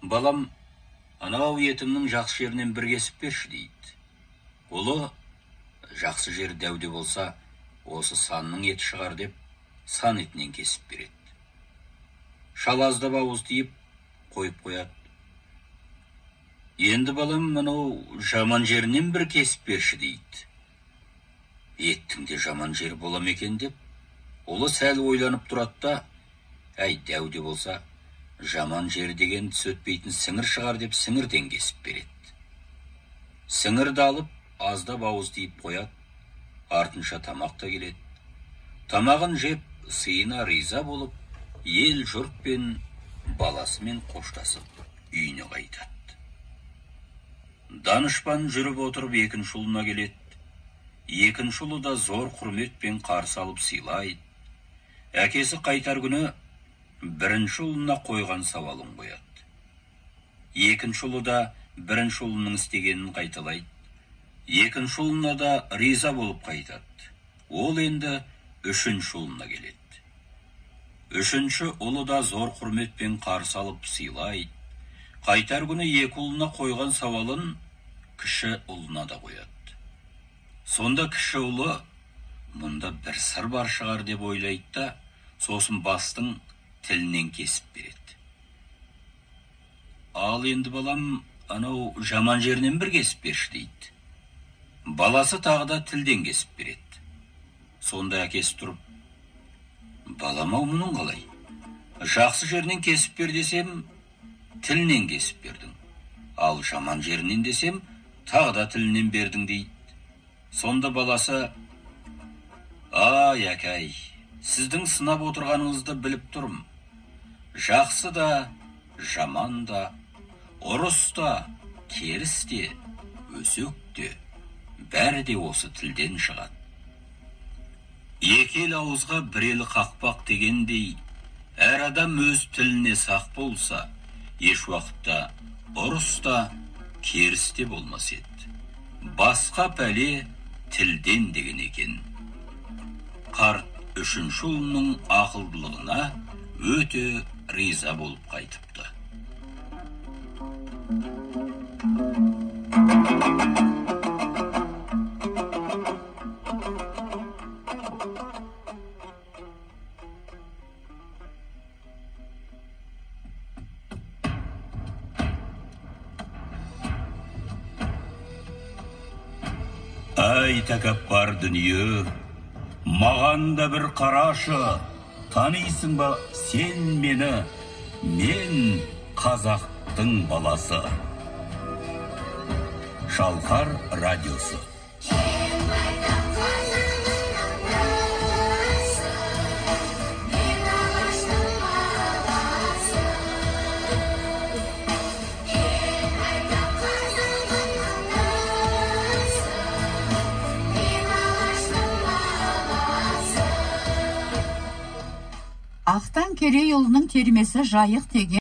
Балам, анау етімнің жақсы жерінен бір кесіп берші дейді. Ұлы, жақсы жері дәуде болса, осы санның еті шығар деп, сан етінен кесіп береді. Шал аздап ауыз тиіп, қойып қояды. Енді балам, анау жаман жерінен бір кесіп берші дейді. Еттің де жаман жері болам екен деп, ұлы сәл ойланып тұрады да, әй, дәуде болса, жаман жері деген тіс өтпейтін сіңір шығар деп сіңірден кесіп береді. Сіңірді алып, аздап ауыз тиіп қояды, артынша тамақ та келеді. Тамағын жеп, сыйына риза болып, ел жұртпен баласымен қоштасып үйіне қайтады. Данышпан жүріп отырып екінші ұлына келеді. Екінші ұлы да зор құрметпен қарсы алып сыйлайды. Әкесі қайтар күні бірінші ұлына қойған сауалын қояды. Екінші ұлы да бірінші ұлының істегенін қайталайды. Екінші ұлына да риза болып қайтады. Ол енді үшінші ұлына келеді. Үшінші ұлы да зор құрметпен қарсы алып сыйлайды. Қайтар күні екі ұлына қойған сауалын кіші ұлына да қояды. Сонда кіші ұлы мұнда бір сыр бар шығар деп ойлайды да, сосын бастың тілінен кесіп береді. Ал енді балам, анау жаман жерінен бір кесіп берші дейді. Баласы тағы да тілден кесіп береді. Сонда әкесі тұрып, балам-ау, мұның қалай? Жақсы жерінен кесіп бер десем, тілінен кесіп бердің. Ал жаман жерінен десем, тағы да тілінен бердің дейді. Сонда баласы, ай, әкәй, сіздің сынап отырғаныңызды біліп тұрым. Жақсы да, жаман да, ұрыс та, керіс те, өсек те, бәрі де осы тілден шығады. Екі ел ауызға бір елі қақпақ дегендей, әр адам өз тіліне сақ болса, еш уақытта ұрыс та, керіс те болмас еді. Басқа пәле тілден деген екен. Қарт үшінші ұлының ақылдылығына өте риза болып қайтыпты. Ай, тәкаппар дүние, маған да бір қарашы, танисың ба сен мені, мен қазақтың баласы. Шалқар радиосы. Ақтан Керей ұлының термесі жайық деген